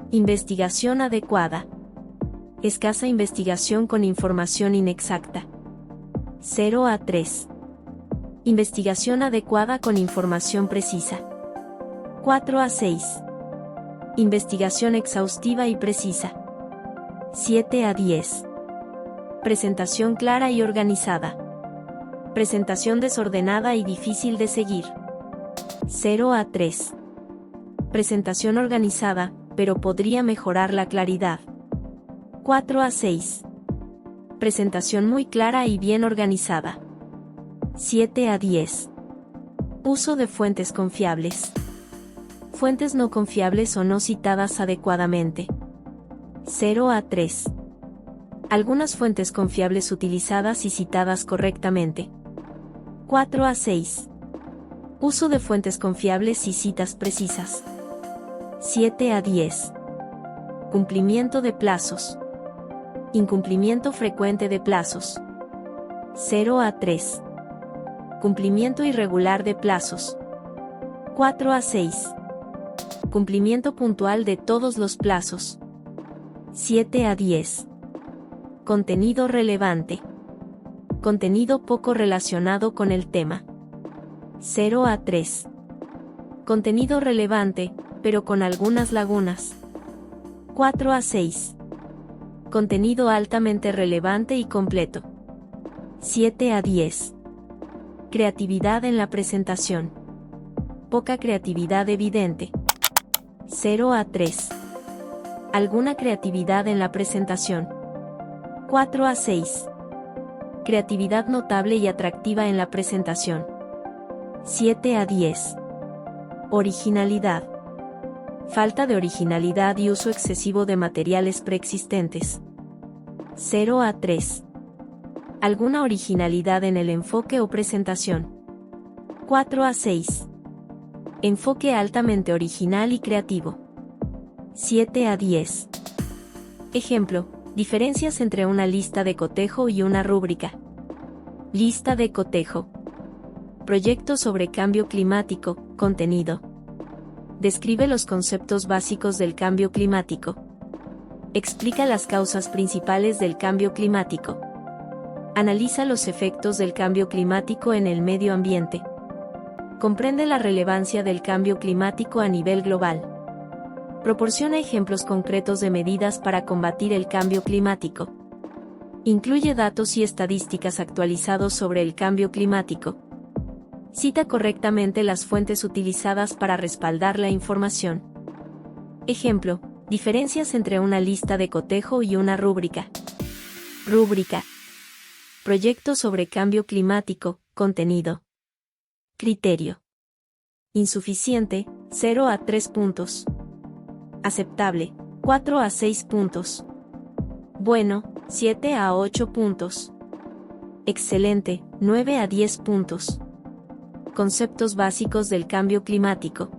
Investigación adecuada. Escasa investigación con información inexacta. 0 a 3. Investigación adecuada con información precisa. 4 a 6. Investigación exhaustiva y precisa. 7 a 10. Presentación clara y organizada. Presentación desordenada y difícil de seguir. 0 a 3. Presentación organizada, pero podría mejorar la claridad. 4 a 6. Presentación muy clara y bien organizada. 7 a 10. Uso de fuentes confiables. Fuentes no confiables o no citadas adecuadamente. 0 a 3. Algunas fuentes confiables utilizadas y citadas correctamente. 4 a 6. Uso de fuentes confiables y citas precisas. 7 a 10. Cumplimiento de plazos. Incumplimiento frecuente de plazos. 0 a 3. Cumplimiento irregular de plazos. 4 a 6. Cumplimiento puntual de todos los plazos. 7 a 10. Contenido relevante. Contenido poco relacionado con el tema. 0 a 3. Contenido relevante, pero con algunas lagunas. 4 a 6. Contenido altamente relevante y completo. 7 a 10. Creatividad en la presentación. Poca creatividad evidente. 0 a 3. Alguna creatividad en la presentación. 4 a 6. Creatividad notable y atractiva en la presentación. 7 a 10. Originalidad. Falta de originalidad y uso excesivo de materiales preexistentes. 0 a 3. ¿Alguna originalidad en el enfoque o presentación? 4 a 6. Enfoque altamente original y creativo. 7 a 10. Ejemplo, diferencias entre una lista de cotejo y una rúbrica. Lista de cotejo. Proyecto sobre cambio climático, contenido. Describe los conceptos básicos del cambio climático. Explica las causas principales del cambio climático. Analiza los efectos del cambio climático en el medio ambiente. Comprende la relevancia del cambio climático a nivel global. Proporciona ejemplos concretos de medidas para combatir el cambio climático. Incluye datos y estadísticas actualizados sobre el cambio climático. Cita correctamente las fuentes utilizadas para respaldar la información. Ejemplo, diferencias entre una lista de cotejo y una rúbrica. Rúbrica. Proyecto sobre cambio climático, contenido. Criterio. Insuficiente, 0 a 3 puntos. Aceptable, 4 a 6 puntos. Bueno, 7 a 8 puntos. Excelente, 9 a 10 puntos. Conceptos básicos del cambio climático.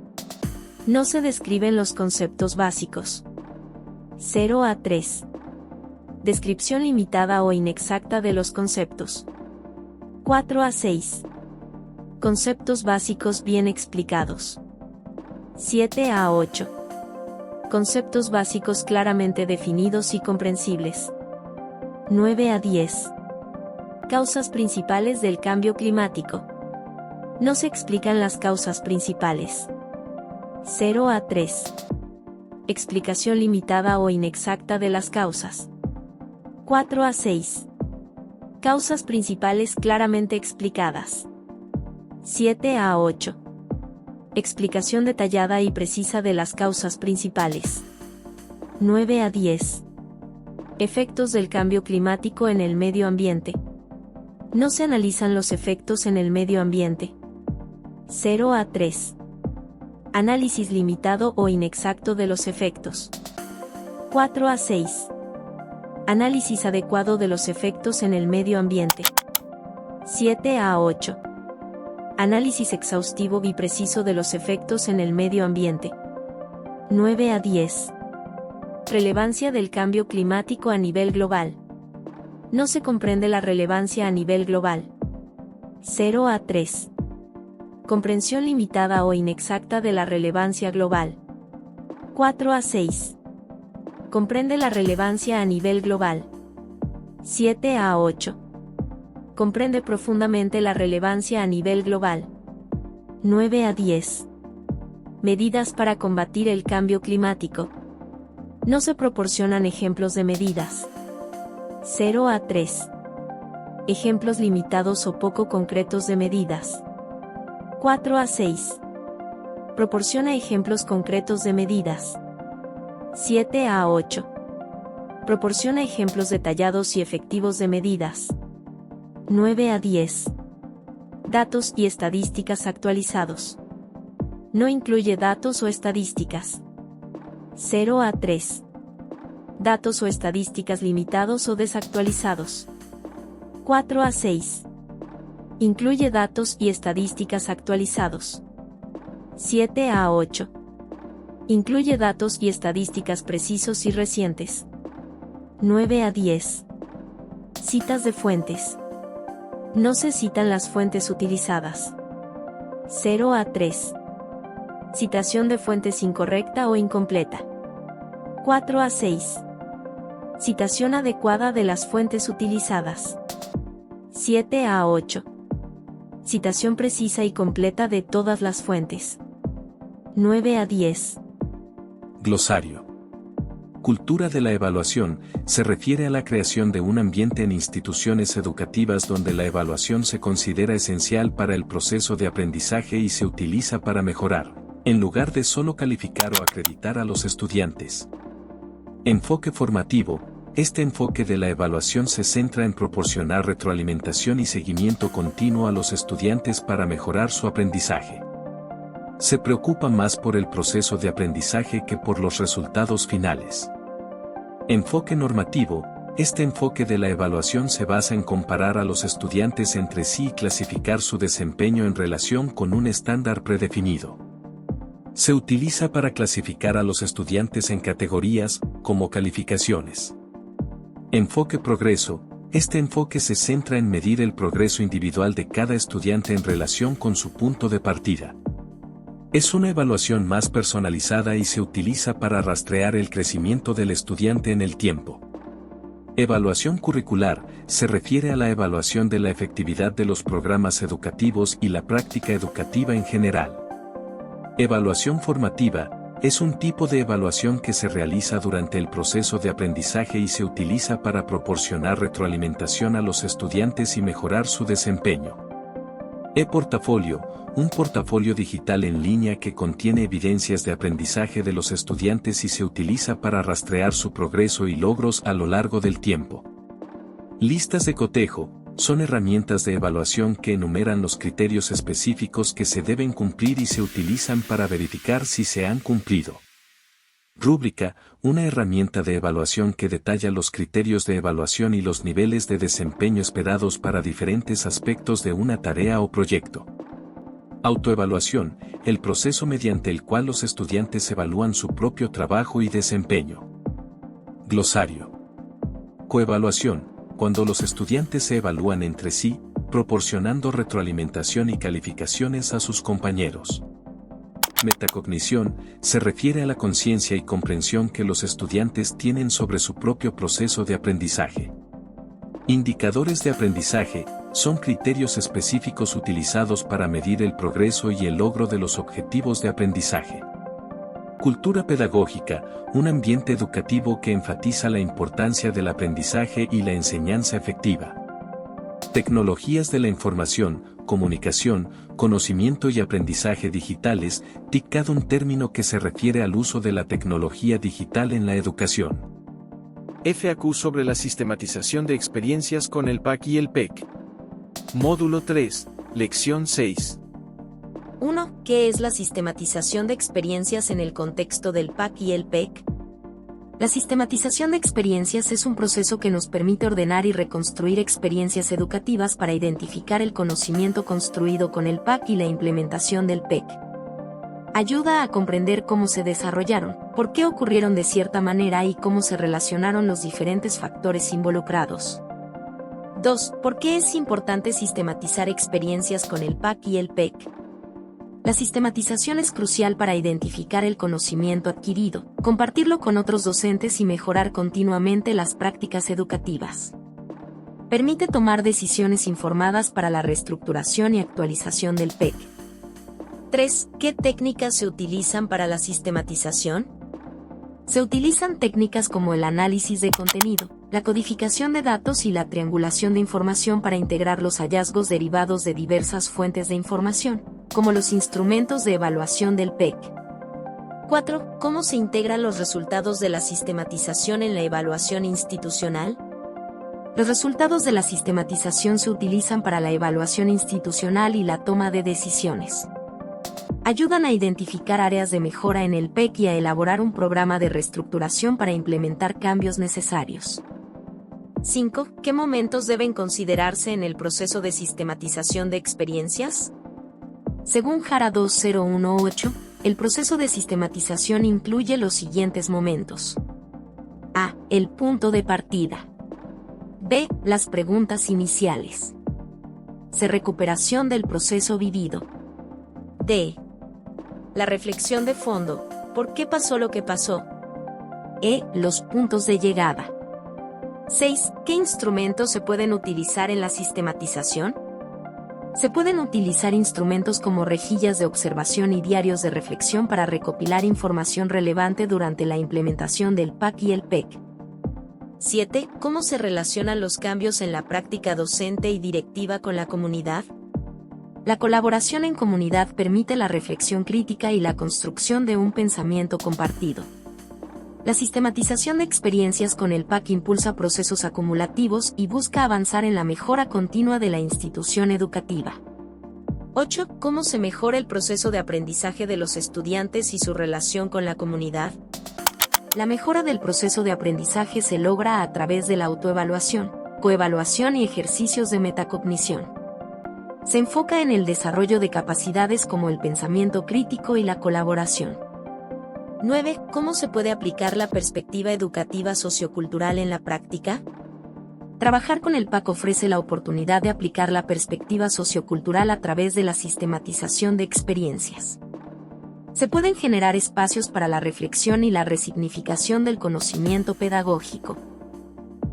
No se describen los conceptos básicos. 0 a 3. Descripción limitada o inexacta de los conceptos. 4 a 6. Conceptos básicos bien explicados. 7 a 8. Conceptos básicos claramente definidos y comprensibles. 9 a 10. Causas principales del cambio climático. No se explican las causas principales. 0 a 3. Explicación limitada o inexacta de las causas. 4 a 6. Causas principales claramente explicadas. 7 a 8. Explicación detallada y precisa de las causas principales. 9 a 10. Efectos del cambio climático en el medio ambiente. No se analizan los efectos en el medio ambiente. 0 a 3. Análisis limitado o inexacto de los efectos. 4 a 6. Análisis adecuado de los efectos en el medio ambiente. 7 a 8. Análisis exhaustivo y preciso de los efectos en el medio ambiente. 9 a 10. Relevancia del cambio climático a nivel global. No se comprende la relevancia a nivel global. 0 a 3. Comprensión limitada o inexacta de la relevancia global. 4 a 6. Comprende la relevancia a nivel global. 7 a 8. Comprende profundamente la relevancia a nivel global. 9 a 10. Medidas para combatir el cambio climático. No se proporcionan ejemplos de medidas. 0 a 3. Ejemplos limitados o poco concretos de medidas. 4 a 6. Proporciona ejemplos concretos de medidas. 7 a 8. Proporciona ejemplos detallados y efectivos de medidas. 9 a 10. Datos y estadísticas actualizados. No incluye datos o estadísticas. 0 a 3. Datos o estadísticas limitados o desactualizados. 4 a 6. Incluye datos y estadísticas actualizados. 7 a 8. Incluye datos y estadísticas precisos y recientes. 9 a 10. Citas de fuentes. No se citan las fuentes utilizadas. 0 a 3. Citación de fuentes incorrecta o incompleta. 4 a 6. Citación adecuada de las fuentes utilizadas. 7 a 8. Citación precisa y completa de todas las fuentes. 9 a 10. Glosario. Cultura de la evaluación se refiere a la creación de un ambiente en instituciones educativas donde la evaluación se considera esencial para el proceso de aprendizaje y se utiliza para mejorar, en lugar de solo calificar o acreditar a los estudiantes. Enfoque formativo. Este enfoque de la evaluación se centra en proporcionar retroalimentación y seguimiento continuo a los estudiantes para mejorar su aprendizaje. Se preocupa más por el proceso de aprendizaje que por los resultados finales. Enfoque normativo. Este enfoque de la evaluación se basa en comparar a los estudiantes entre sí y clasificar su desempeño en relación con un estándar predefinido. Se utiliza para clasificar a los estudiantes en categorías, como calificaciones. Enfoque progreso. Este enfoque se centra en medir el progreso individual de cada estudiante en relación con su punto de partida. Es una evaluación más personalizada y se utiliza para rastrear el crecimiento del estudiante en el tiempo. Evaluación curricular se refiere a la evaluación de la efectividad de los programas educativos y la práctica educativa en general. Evaluación formativa es un tipo de evaluación que se realiza durante el proceso de aprendizaje y se utiliza para proporcionar retroalimentación a los estudiantes y mejorar su desempeño. E-portafolio, un portafolio digital en línea que contiene evidencias de aprendizaje de los estudiantes y se utiliza para rastrear su progreso y logros a lo largo del tiempo. Listas de cotejo son herramientas de evaluación que enumeran los criterios específicos que se deben cumplir y se utilizan para verificar si se han cumplido. Rúbrica, una herramienta de evaluación que detalla los criterios de evaluación y los niveles de desempeño esperados para diferentes aspectos de una tarea o proyecto. Autoevaluación, el proceso mediante el cual los estudiantes evalúan su propio trabajo y desempeño. Glosario. Coevaluación, cuando los estudiantes se evalúan entre sí, proporcionando retroalimentación y calificaciones a sus compañeros. Metacognición, se refiere a la conciencia y comprensión que los estudiantes tienen sobre su propio proceso de aprendizaje. Indicadores de aprendizaje, son criterios específicos utilizados para medir el progreso y el logro de los objetivos de aprendizaje. Cultura pedagógica, un ambiente educativo que enfatiza la importancia del aprendizaje y la enseñanza efectiva. Tecnologías de la información, comunicación, conocimiento y aprendizaje digitales, TIC, un término que se refiere al uso de la tecnología digital en la educación. FAQ sobre la sistematización de experiencias con el PAC y el PEC. Módulo 3, Lección 6. 1. ¿Qué es la sistematización de experiencias en el contexto del PAC y el PEC? La sistematización de experiencias es un proceso que nos permite ordenar y reconstruir experiencias educativas para identificar el conocimiento construido con el PAC y la implementación del PEC. Ayuda a comprender cómo se desarrollaron, por qué ocurrieron de cierta manera y cómo se relacionaron los diferentes factores involucrados. 2. ¿Por qué es importante sistematizar experiencias con el PAC y el PEC? La sistematización es crucial para identificar el conocimiento adquirido, compartirlo con otros docentes y mejorar continuamente las prácticas educativas. Permite tomar decisiones informadas para la reestructuración y actualización del PEC. 3. ¿Qué técnicas se utilizan para la sistematización? Se utilizan técnicas como el análisis de contenido, la codificación de datos y la triangulación de información para integrar los hallazgos derivados de diversas fuentes de información, como los instrumentos de evaluación del PEC. 4. ¿Cómo se integran los resultados de la sistematización en la evaluación institucional? Los resultados de la sistematización se utilizan para la evaluación institucional y la toma de decisiones. Ayudan a identificar áreas de mejora en el PEC y a elaborar un programa de reestructuración para implementar cambios necesarios. 5. ¿Qué momentos deben considerarse en el proceso de sistematización de experiencias? Según JARA 2018, el proceso de sistematización incluye los siguientes momentos. A. El punto de partida. B. Las preguntas iniciales. C. Recuperación del proceso vivido. D. La reflexión de fondo, ¿por qué pasó lo que pasó? E. Los puntos de llegada. 6. ¿Qué instrumentos se pueden utilizar en la sistematización? Se pueden utilizar instrumentos como rejillas de observación y diarios de reflexión para recopilar información relevante durante la implementación del PAC y el PEC. 7. ¿Cómo se relacionan los cambios en la práctica docente y directiva con la comunidad? La colaboración en comunidad permite la reflexión crítica y la construcción de un pensamiento compartido. La sistematización de experiencias con el PAC impulsa procesos acumulativos y busca avanzar en la mejora continua de la institución educativa. 8. ¿Cómo se mejora el proceso de aprendizaje de los estudiantes y su relación con la comunidad? La mejora del proceso de aprendizaje se logra a través de la autoevaluación, coevaluación y ejercicios de metacognición. Se enfoca en el desarrollo de capacidades como el pensamiento crítico y la colaboración. 9. ¿Cómo se puede aplicar la perspectiva educativa sociocultural en la práctica? Trabajar con el PAC ofrece la oportunidad de aplicar la perspectiva sociocultural a través de la sistematización de experiencias. Se pueden generar espacios para la reflexión y la resignificación del conocimiento pedagógico.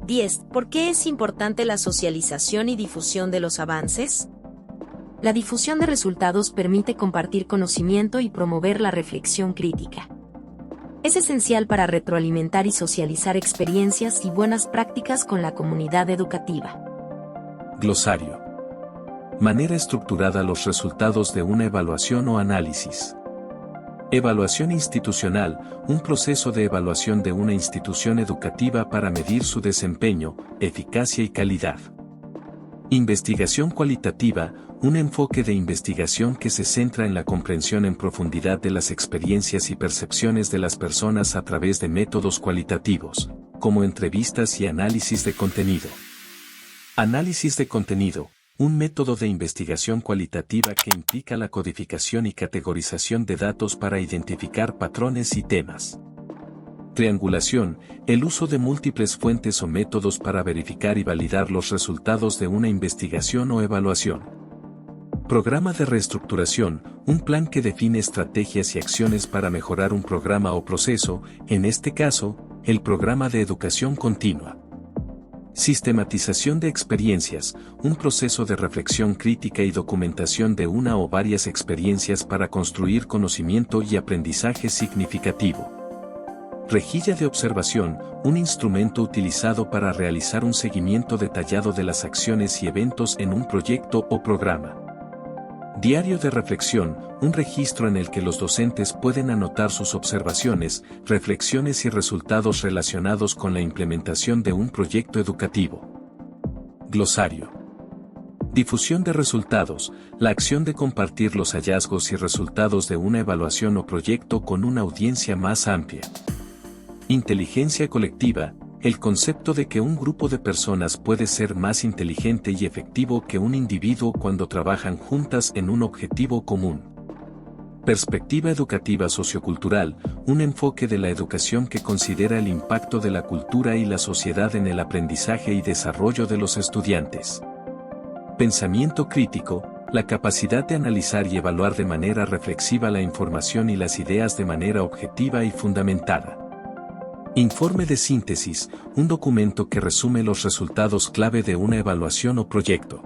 10. ¿Por qué es importante la socialización y difusión de los avances? La difusión de resultados permite compartir conocimiento y promover la reflexión crítica. Es esencial para retroalimentar y socializar experiencias y buenas prácticas con la comunidad educativa. Glosario. Manera estructurada los resultados de una evaluación o análisis. Evaluación institucional, un proceso de evaluación de una institución educativa para medir su desempeño, eficacia y calidad. Investigación cualitativa, un enfoque de investigación que se centra en la comprensión en profundidad de las experiencias y percepciones de las personas a través de métodos cualitativos, como entrevistas y análisis de contenido. Análisis de contenido, un método de investigación cualitativa que implica la codificación y categorización de datos para identificar patrones y temas. Triangulación, el uso de múltiples fuentes o métodos para verificar y validar los resultados de una investigación o evaluación. Programa de reestructuración, un plan que define estrategias y acciones para mejorar un programa o proceso, en este caso, el programa de educación continua. Sistematización de experiencias, un proceso de reflexión crítica y documentación de una o varias experiencias para construir conocimiento y aprendizaje significativo. Rejilla de observación, un instrumento utilizado para realizar un seguimiento detallado de las acciones y eventos en un proyecto o programa. Diario de reflexión, un registro en el que los docentes pueden anotar sus observaciones, reflexiones y resultados relacionados con la implementación de un proyecto educativo. Glosario. Difusión de resultados, la acción de compartir los hallazgos y resultados de una evaluación o proyecto con una audiencia más amplia. Inteligencia colectiva, el concepto de que un grupo de personas puede ser más inteligente y efectivo que un individuo cuando trabajan juntas en un objetivo común. Perspectiva educativa sociocultural, un enfoque de la educación que considera el impacto de la cultura y la sociedad en el aprendizaje y desarrollo de los estudiantes. Pensamiento crítico, la capacidad de analizar y evaluar de manera reflexiva la información y las ideas de manera objetiva y fundamentada. Informe de síntesis, un documento que resume los resultados clave de una evaluación o proyecto.